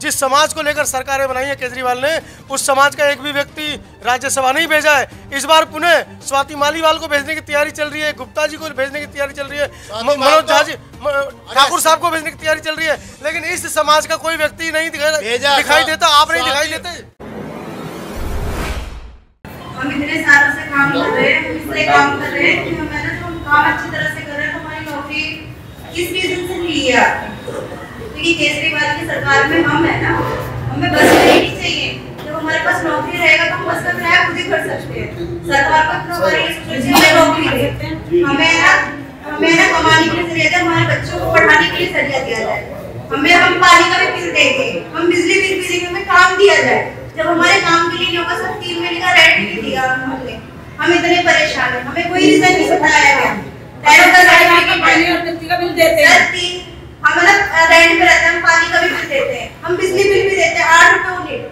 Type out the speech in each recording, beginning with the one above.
जिस समाज को लेकर सरकारें बनाई है केजरीवाल ने, उस समाज का एक भी व्यक्ति राज्यसभा नहीं भेजा है। इस बार पुनः स्वाति मालीवाल को भेजने की तैयारी चल रही है, गुप्ता जी को भेजने की तैयारी चल रही है, मनोज झा जी, ठाकुर साहब को भेजने की तैयारी चल रही है, लेकिन इस समाज का कोई व्यक्ति नहीं दिखाई देता। आप नहीं दिखाई देते। हम इतने सालों से काम कर रहे हैं, हम इसलिए काम कर रहे हैं कि हमारा जो हम काम अच्छी तरह से कर रहे हैं, तो हमारी नौकरी किस रीजन से ली है आपने? क्योंकि केजरीवाल की सरकार में हम है ना, हमें बस में नहीं चाहिए। जब हमारे पास नौकरी रहेगा तो हम बस का किराया खुद ही भर सकते हैं। सरकार को इतना हमारी हमें नौकरी दे, हमें ना कमाने के लिए जरिया दे, हमारे बच्चों को पढ़ाने के लिए जरिया दिया जाए, हमें हम पानी का भी बिल देंगे, हम बिजली बिल भी देंगे, हमें काम दिया जाए। जब हमारे काम के लिए नहीं होगा, सब 3 महीने का रेंट नहीं दिया हमने, हम इतने परेशान हैं, हमें कोई रीजन नहीं बताया गया। रेंट का सर्टिफिकेट, पानी और बिजली का बिल देते हैं, हम मतलब रेंट पे रहते हैं, हम पानी का भी बिल देते हैं, हम बिजली बिल भी देते हैं 8 रुपए यूनिट।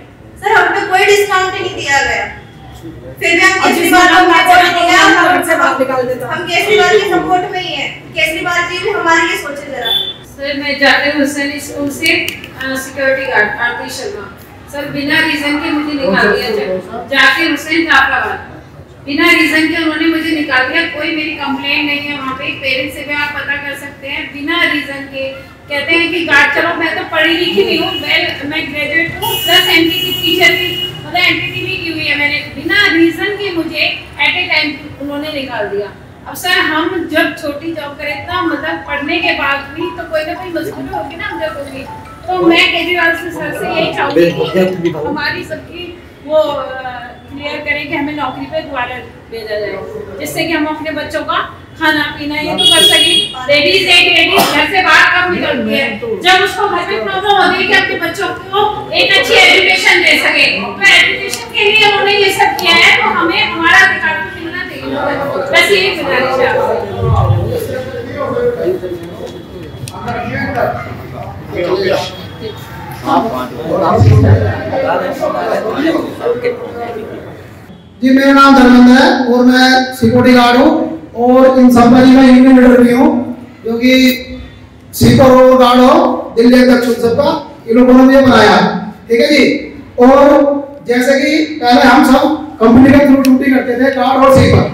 सर हम पे कोई डिस्काउंट नहीं दिया गया, फिर भी हम केजरीवाल को हम केजरीवाल के सपोर्ट में ही हैं। केजरीवाल जी भी हमारे लिए सोचे जरा। सर मैं जाकिर हुसैन स्कूल से सिक्योरिटी गार्ड आरती शर्मा। सर बिना रीजन के मुझे निकाल दिया। जाकिर हुसैन जाफराबाद, बिना रीजन के उन्होंने मुझे निकाल दिया। कोई मेरी कंप्लेंट नहीं है, वहाँ पे पेरेंट्स से भी आप पता कर सकते हैं। बिना रीजन के कहते हैं कि गार्ड, चलो मैं तो पढ़ी लिखी नहीं हूँ, मैं ग्रेजुएट हूँ, प्लस एमपीसी टीचर भी, मतलब एनटीटी भी की हुई है मैंने। बिना रीजन के मुझे एट ए टाइम उन्होंने निकाल दिया। अब सर हम जब छोटी जॉब करें, इतना मतलब पढ़ने के बाद भी तो कोई ना कोई मजबूरी होगी ना हम जब होगी। तो मैं केजरीवाल सर से यही चाहूँगी कि हमारी सबकी वो क्लियर करें कि हमें नौकरी पे दोबारा भेजा जाए, जिससे कि हम अपने बच्चों का खाना पीना ये तो कर सकें। लेडीज घर से बाहर कब निकलती है, जब उसको घर में प्रॉब्लम होती है कि अपने बच्चों को एक अच्छी एजुकेशन दे सके, तो एजुकेशन के लिए उन्होंने ये सब किया है, तो हमें हमारा अधिकार तो मिलना चाहिए। बस यही गुजारिश जी। मेरा नाम धर्मेंद्र है और मैं सिक्योरिटी गार्ड हूँ और इन संभाजी में यूनियन लीडर भी हूँ, जो कि सीकर और गार्ड हो दिल्ली अध्यक्ष सबका इन लोगों ने मुझे बनाया, ठीक है जी। और जैसे कि पहले हम सब कंपनी के थ्रू ड्यूटी करते थे, गार्ड और सीकर,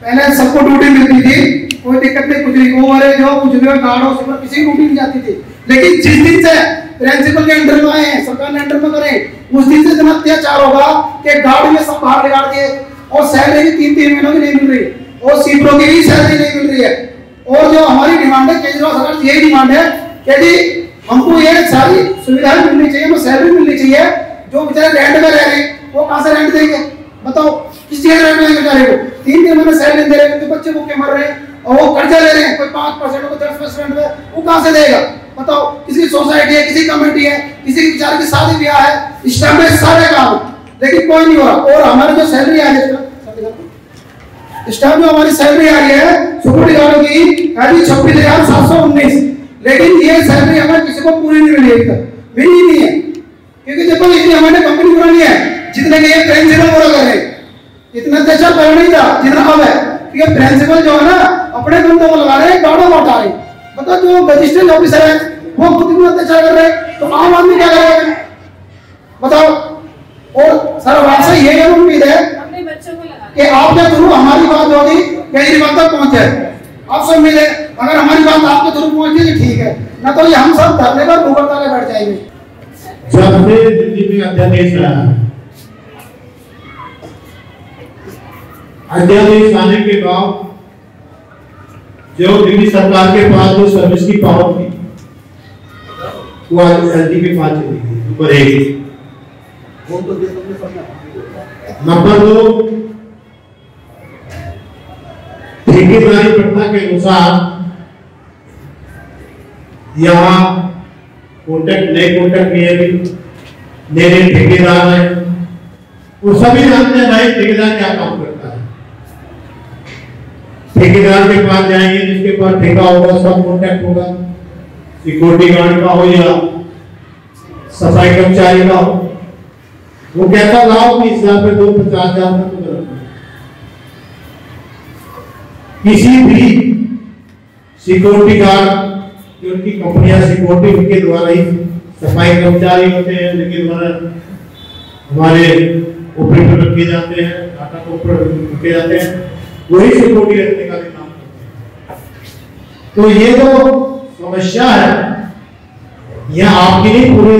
पहले सबको ड्यूटी मिलती थी, कोई दिक्कत नहीं, कुछ नहीं, वो जो कुछ भी गार्ड और सीकर किसी ड्यूटी नहीं जाती थी। लेकिन जिस दिन से प्रिंसिपल के अंडर में आए, सरकार ने अंडर में करे, उस दिन से इतना अत्याचार होगा कि गार्ड में सब बाहर निकाल दिए और सैलरी 3-3 महीनों की नहीं मिल रही और सीपीओ की भी सैलरी नहीं मिल रही है। और जो हमारी डिमांड है केजरीवाल सरकार यही डिमांड है कि जी हमको ये सारी सुविधाएं मिलनी चाहिए, हमें सैलरी मिलनी चाहिए। जो बेचारे रेंट में रह रहे हैं वो कहाँ से रेंट देंगे बताओ, किस चीज रेंट में बेचारे को 3-3 महीने सैलरी दे रहे हैं, तो बच्चे भूखे मर रहे हैं और वो कर्जा ले रहे हैं, कोई 5% को 10% में, वो कहाँ से देगा बताओ। किसी सोसाइटी है, किसी कमेटी है, किसी के बेचारे की शादी ब्याह है, इस टाइम में सारे काम, लेकिन कोई नहीं हो रहा। और हमारी जो सैलरी आ रही है इस टाइम जो हमारी सैलरी आ रही है सिक्योरिटी गार्डों की 26,719, लेकिन ये सैलरी हमें किसी को पूरी नहीं मिली, अभी तक मिली नहीं है। क्योंकि देखो इतनी हमारे कंपनी पुरानी है, जितने के ये प्रिंसिपल पूरा कर रहे इतना अच्छा पहले नहीं था जितना अब है। क्योंकि प्रिंसिपल जो है ना अपने बंदों को लगा रहे हैं, गार्डों को हटा रहे हैं। मतलब जो मजिस्ट्रेट ऑफिसर है वो खुद भी अत्याचार कर रहे हैं, तो आम आदमी क्या करेगा बताओ। और सर आपसे यही उम्मीद है कि आपके थ्रू हमारी बात होगी केजरीवाल तक पहुंचे, आपसे उम्मीद है अगर हमारी बात आपके थ्रू पहुंची तो ठीक है, ना तो ये हम सब धरने पर मुकरता के बैठ जाएंगे। जब से दिल्ली में अध्यादेश आया, अध्यादेश आने के बाद जो दिल्ली सरकार के पास जो सर्विस की पावर थी वो आज एलजी के पास चली गई, बढ़ेगी। नंबर 2, ठेकेदारी प्रथा के अनुसार यहाँ कॉन्ट्रैक्ट नए कॉन्ट्रैक्ट नए ठेकेदार है, वो सभी जानते हैं नए ठेकेदार क्या काम करता है। ठेकेदार के पास जाएंगे, जिसके पास ठेका होगा सब कॉन्ट्रैक्ट होगा, सिक्योरिटी गार्ड का हो या सफाई कर्मचारी का हो, वो कहता लाओ कि इस हजार पे 50,000 में तो किसी भी सिक्योरिटी गार्ड जो उनकी कंपनियां सिक्योरिटी उनके द्वारा ही सफाई कर्मचारी होते हैं जिनके द्वारा हमारे ऑपरेटर रखे जाते हैं, डाटा को रखे जाते हैं, वही सिक्योरिटी रखने का भी काम करते हैं। तो ये जो समस्या है यह आपकी नहीं, पूरे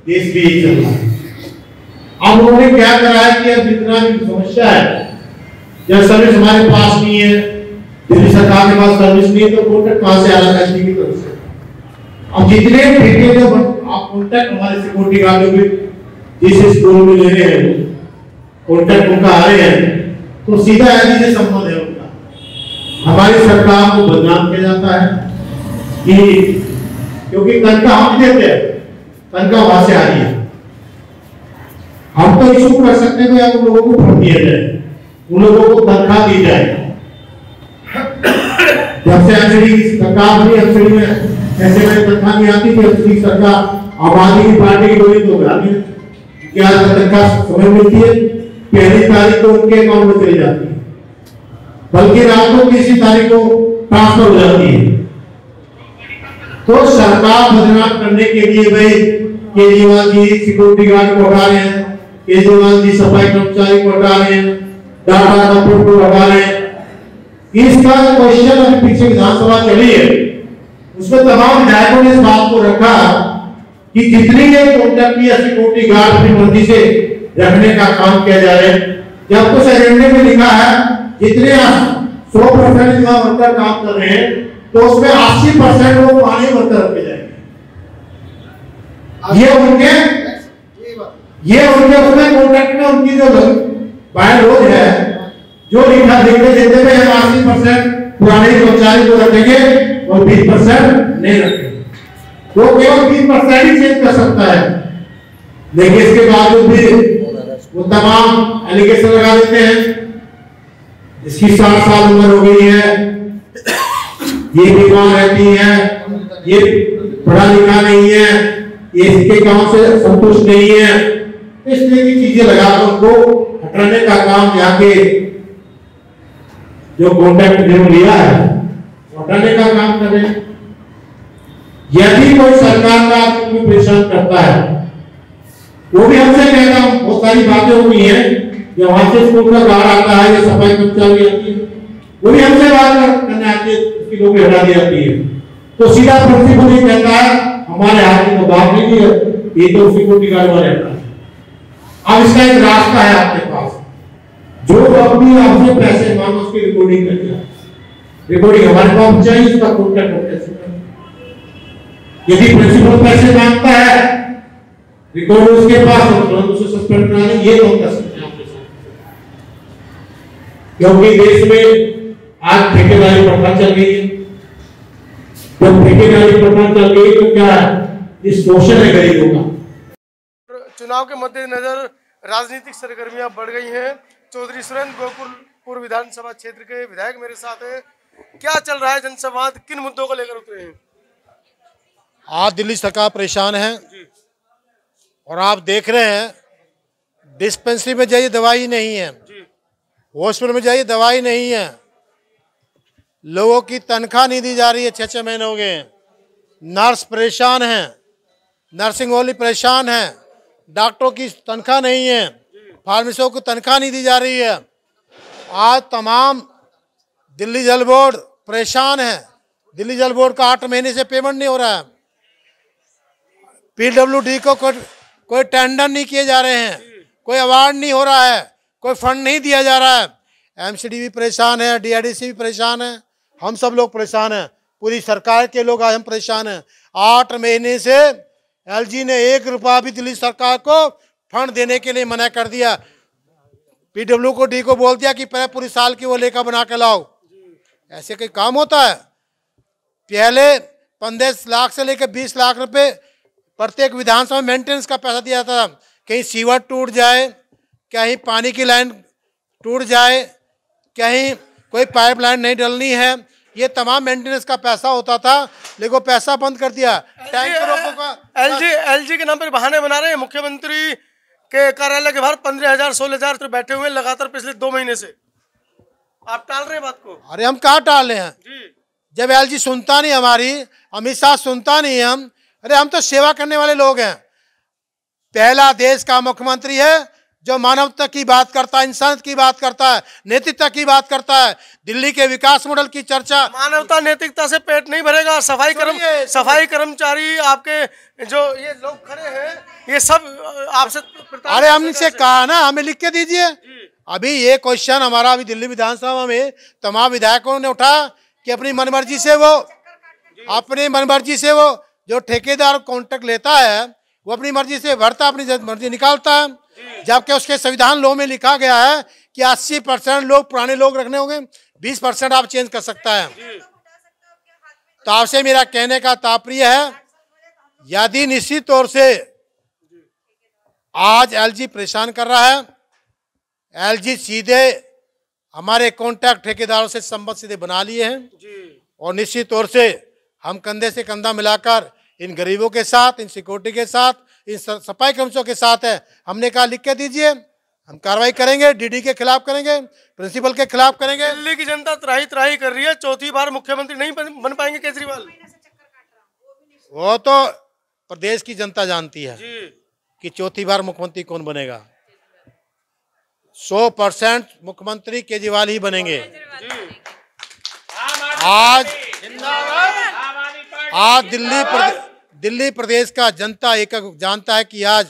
देश में ही चल रहा है। अब उन्होंने क्या करा है कि अब जितना भी समस्या है, जब सर्विस हमारे पास नहीं है, दिल्ली सरकार के पास सर्विस नहीं है, तो कॉन्ट्रैक्ट कहां से आ रहा है की तरफ से। अब जितने ठेके जो आप कॉन्ट्रैक्ट हमारे सिक्योरिटी गार्ड भी जिस स्कूल में ले रहे हैं कॉन्ट्रैक्ट उनका आ रहे हैं, तो सीधा एलजी से संबंध है उनका। हमारी सरकार को बदनाम किया जाता है कि क्योंकि तनख्वाह हम देते हैं, तनख्वाह वहां से आ रही है। हम तो इशू कर सकते हैं उन लोगों को फंड दिया जाए, उन लोगों को तनख्वाह दी जाए। जब से एमसीडी की सरकार बनी, एमसीडी में ऐसे में तनख्वाह नहीं आती कि एमसीडी सरकार आबादी की पार्टी की बनी तो ग्रामीण क्या तनख्वाह समय मिलती है, पहली तारीख को उनके अकाउंट में चली जाती है, बल्कि रात को किसी तारीख को ट्रांसफर हो जाती है। तो सरकार बदनाम करने के लिए भाई केजरीवाल जी सिक्योरिटी गार्ड को हटा रहे हैं, केजरीवाल जी सफाई कर्मचारी को हटा रहे हैं, डाटा कंप्यूटर को हटा रहे हैं। इसका क्वेश्चन अभी पीछे विधानसभा चली है, उसमें तमाम विधायकों ने इस बात को रखा कि जितनी ये कॉन्ट्रैक्ट या सिक्योरिटी गार्ड अपनी मर्जी से रखने का काम किया जा रहा है, जब कुछ एजेंडे में लिखा है जितने 100% वर्कर काम कर रहे हैं तो उसमें 80% वो पुराने वर्कर रखे जाएंगे। ये उनके उसमें कॉन्ट्रैक्ट में उनकी जो बाय रोज है जो लिखा देखते देते हुए हम 80% पुराने कर्मचारी को रखेंगे और 20% नहीं रखेंगे। वो केवल 20% ही चेंज कर सकता है, लेकिन इसके बावजूद भी वो तमाम एलिगेशन लगा देते हैं। इसकी 60 साल उम्र हो गई है, ये बीमार रहती है, ये पढ़ा लिखा नहीं है, ये इसके काम से संतुष्ट नहीं है, इस तरह की चीजें लगाकर उनको हटाने का काम यहाँ के जो कॉन्ट्रैक्ट जो लिया है हटाने का काम करें। यदि कोई सरकार का आदमी परेशान करता है, वो भी हमसे कहता हूं, बहुत सारी बातें हुई हैं, जब वहां से स्कूल का गार्ड आता है या सफाई कर्मचारी आती है, वो भी हमसे बात करने आती है, उसकी नौकरी हटा दी जाती है। तो सीधा प्रिंसिपल ये कहता है हमारे हाथ में तो बात नहीं है, ये तो सिक्योरिटी गार्ड वाले रहता है। अब इसका एक रास्ता है आपके पास, जो अपनी आपसे पैसे मांगो उसकी रिकॉर्डिंग कर दिया, रिकॉर्डिंग हमारे पास चाहिए, उसका कॉन्टैक्ट हो कैसे। यदि प्रिंसिपल पैसे मांगता है, रिकॉर्ड उसके पास हो, तुरंत उसे सस्पेंड करा दें, ये कौन कर सकते हैं आपके साथ। क्योंकि देश में आज ठेकेदारी प्रथा चल गई है, जब ठेकेदारी प्रथा चल गई तो क्या इस शोषण है गरीबों का। चुनाव के मद्देनजर राजनीतिक सरगर्मियां बढ़ गई हैं। चौधरी सुरेंद्र गोकुलपुर विधानसभा क्षेत्र के विधायक मेरे साथ हैं। क्या चल रहा है जनसंवाद, किन मुद्दों को लेकर उतरे हैं? आज दिल्ली सरकार परेशान है और आप देख रहे हैं डिस्पेंसरी में जाइए दवाई नहीं है, हॉस्पिटल में जाइए दवाई नहीं है, लोगों की तनख्वाह नहीं दी जा रही है, 6-6 महीने हो गए हैं, नर्स परेशान हैं, नर्सिंग वाली परेशान हैं, डॉक्टरों की तनख्वाह नहीं है, फार्मेसियों को तनख्वाह नहीं दी जा रही है। आज तमाम दिल्ली जल बोर्ड परेशान है, दिल्ली जल बोर्ड का 8 महीने से पेमेंट नहीं हो रहा है, पीडब्ल्यूडी को कोई टेंडर नहीं किए जा रहे हैं, कोई अवार्ड नहीं हो रहा है, कोई फंड नहीं दिया जा रहा है, एमसीडी भी परेशान है, डीआरडीसी भी परेशान है, हम सब लोग परेशान हैं, पूरी सरकार के लोग आज हम परेशान हैं। 8 महीने से एलजी ने 1 रुपया भी दिल्ली सरकार को फंड देने के लिए मना कर दिया। पीडब्ल्यूडी को बोल दिया कि पहले पूरी साल की वो लेखा बना के लाओ। ऐसे कोई काम होता है? पहले 15 लाख से लेकर 20 लाख रुपए प्रत्येक विधानसभा मेंटेनेंस का पैसा दिया था। कहीं सीवर टूट जाए, कहीं पानी की लाइन टूट जाए, कहीं कोई पाइपलाइन नहीं डलनी है, ये तमाम मेंटेनेंस का पैसा होता था, लेकिन पैसा बंद कर दिया। टैंकरों का एलजी के नाम पर बहाने बना रहे हैं। मुख्यमंत्री के कार्यालय के बाहर 15,000-16,000 तो बैठे हुए हैं लगातार पिछले 2 महीने से। आप टाल रहे हैं बात को। अरे हम कहाँ टाल रहे हैं? जब एलजी सुनता नहीं हमारी, अमित शाह सुनता नहीं, अरे हम तो सेवा करने वाले लोग हैं। पहला देश का मुख्यमंत्री है जो मानवता की बात करता है, इंसानियत की बात करता है, नैतिकता की बात करता है। दिल्ली के विकास मॉडल की चर्चा, मानवता नैतिकता से पेट नहीं भरेगा। सफाई कर्मचारी आपके जो ये लोग खड़े हैं, ये सब आपसे, अरे हमसे कहा ना, हमें लिख के दीजिए। अभी ये क्वेश्चन हमारा अभी दिल्ली विधानसभा में तमाम विधायकों ने उठा कि अपनी मनमर्जी से वो जो ठेकेदार कॉन्ट्रैक्ट लेता है वो अपनी मर्जी से भरता, अपनी मर्जी निकालता है। जबकि उसके संविधान लॉ में लिखा गया है कि 80% लोग पुराने लोग रखने होंगे, 20% आप चेंज कर सकता है। तो आपसे मेरा कहने का तात्पर्य है, यदि निश्चित तौर से आज एलजी परेशान कर रहा है, एलजी सीधे हमारे कॉन्ट्रैक्ट ठेकेदारों से संबंध सीधे बना लिए हैं और निश्चित तौर से हम कंधे से कंधा मिलाकर इन गरीबों के साथ, इन सिक्योरिटी के साथ, इन सफाई कर्मचारियों के साथ है। हमने कहा लिख के दीजिए, हम कार्रवाई करेंगे, डीडी के खिलाफ करेंगे, प्रिंसिपल के खिलाफ करेंगे। दिल्ली की जनता त्राही कर रही है, चौथी बार मुख्यमंत्री नहीं बन पाएंगे केजरीवाल। वो तो प्रदेश की जनता जानती है कि चौथी बार मुख्यमंत्री कौन बनेगा। 100% मुख्यमंत्री केजरीवाल ही बनेंगे। आज दिल्ली प्रदेश का जनता एक जानता है कि आज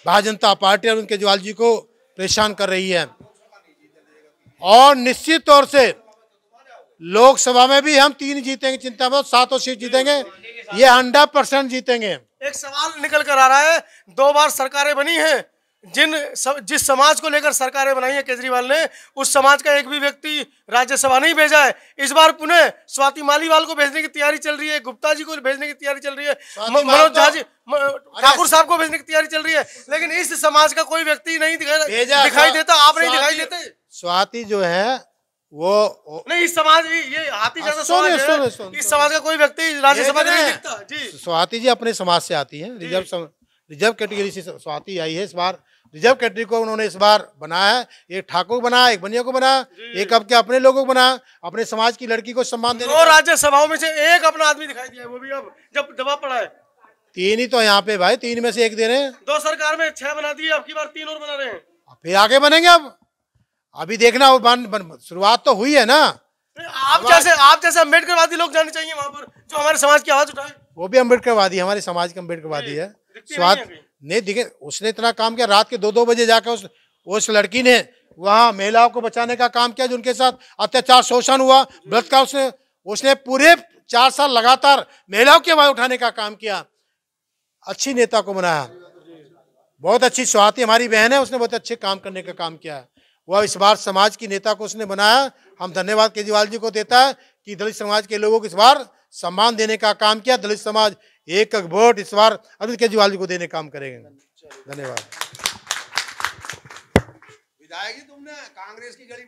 भारतीय जनता पार्टी और उनके केजरीवाल जी को परेशान कर रही है और निश्चित तौर से लोकसभा में भी हम 3 जीतेंगे, चिंता मत, 7 सीट जीतेंगे, ये 100% जीतेंगे। एक सवाल निकल कर आ रहा है, 2 बार सरकारें बनी हैं, जिस समाज को लेकर सरकारें बनाई है केजरीवाल ने, उस समाज का एक भी व्यक्ति राज्यसभा नहीं भेजा है। इस बार पुनः स्वाति मालीवाल को भेजने की तैयारी चल रही है, गुप्ता जी को भेजने की तैयारी चल रही है, मनोज झा जी, ठाकुर साहब को भेजने की तैयारी चल रही है, लेकिन इस समाज का कोई व्यक्ति नहीं दिखाई देता। आप नहीं दिखाई देते। स्वाति जो है वो नहीं, इस समाज, ये हाथी जैसा समाज है, इस समाज का कोई व्यक्ति राज्यसभा नहीं दिखता जी। स्वाति जी अपने समाज से आती है, रिजर्व कैटेगरी से स्वाति आई है। इस बार रिजर्व कैटेगरी को उन्होंने इस बार बनाया है। एक ठाकुर बना, एक बनिया को बना, एक अब के अपने लोगों को बना, अपने समाज की लड़की को सम्मान देने। 2 राज्यसभाओं में से एक अपना आदमी दिखाई दिया, वो भी अब जब दबाव पड़ा है। 3 ही तो यहाँ पे भाई, 3 में से 1 दे रहे हैं। 2 सरकार में 6 बना दिए, अब की बार 3 और बना रहे हैं। फिर आगे बनेंगे। अब अभी देखना, शुरुआत तो हुई है ना। आप जैसे अम्बेडकरवादी लोग जाने चाहिए वहां पर, जो हमारे समाज की आवाज उठाए। वो भी अम्बेडकरवादी, हमारे समाज का अम्बेडकरवादी है। स्वाद नहीं दिखे, उसने इतना काम किया। रात के 2-2 बजे जाकर उस लड़की ने वहां महिलाओं को बचाने का काम किया, जो उनके साथ अत्याचार शोषण हुआ, बलात्कार, उसने पूरे 4 साल लगातार महिलाओं की आवाज उठाने का काम किया। अच्छी नेता को बनाया, बहुत अच्छी। स्वाति हमारी बहन है, उसने बहुत अच्छे काम करने का काम किया है। वह इस बार समाज की नेता को उसने बनाया। हम धन्यवाद केजरीवाल जी को देता है कि दलित समाज के लोगों को इस बार सम्मान देने का काम किया। दलित समाज एक वोट इस बार अरविंद केजरीवाल जी को देने काम करेंगे। धन्यवाद। विधायक जी, तुमने कांग्रेस की गली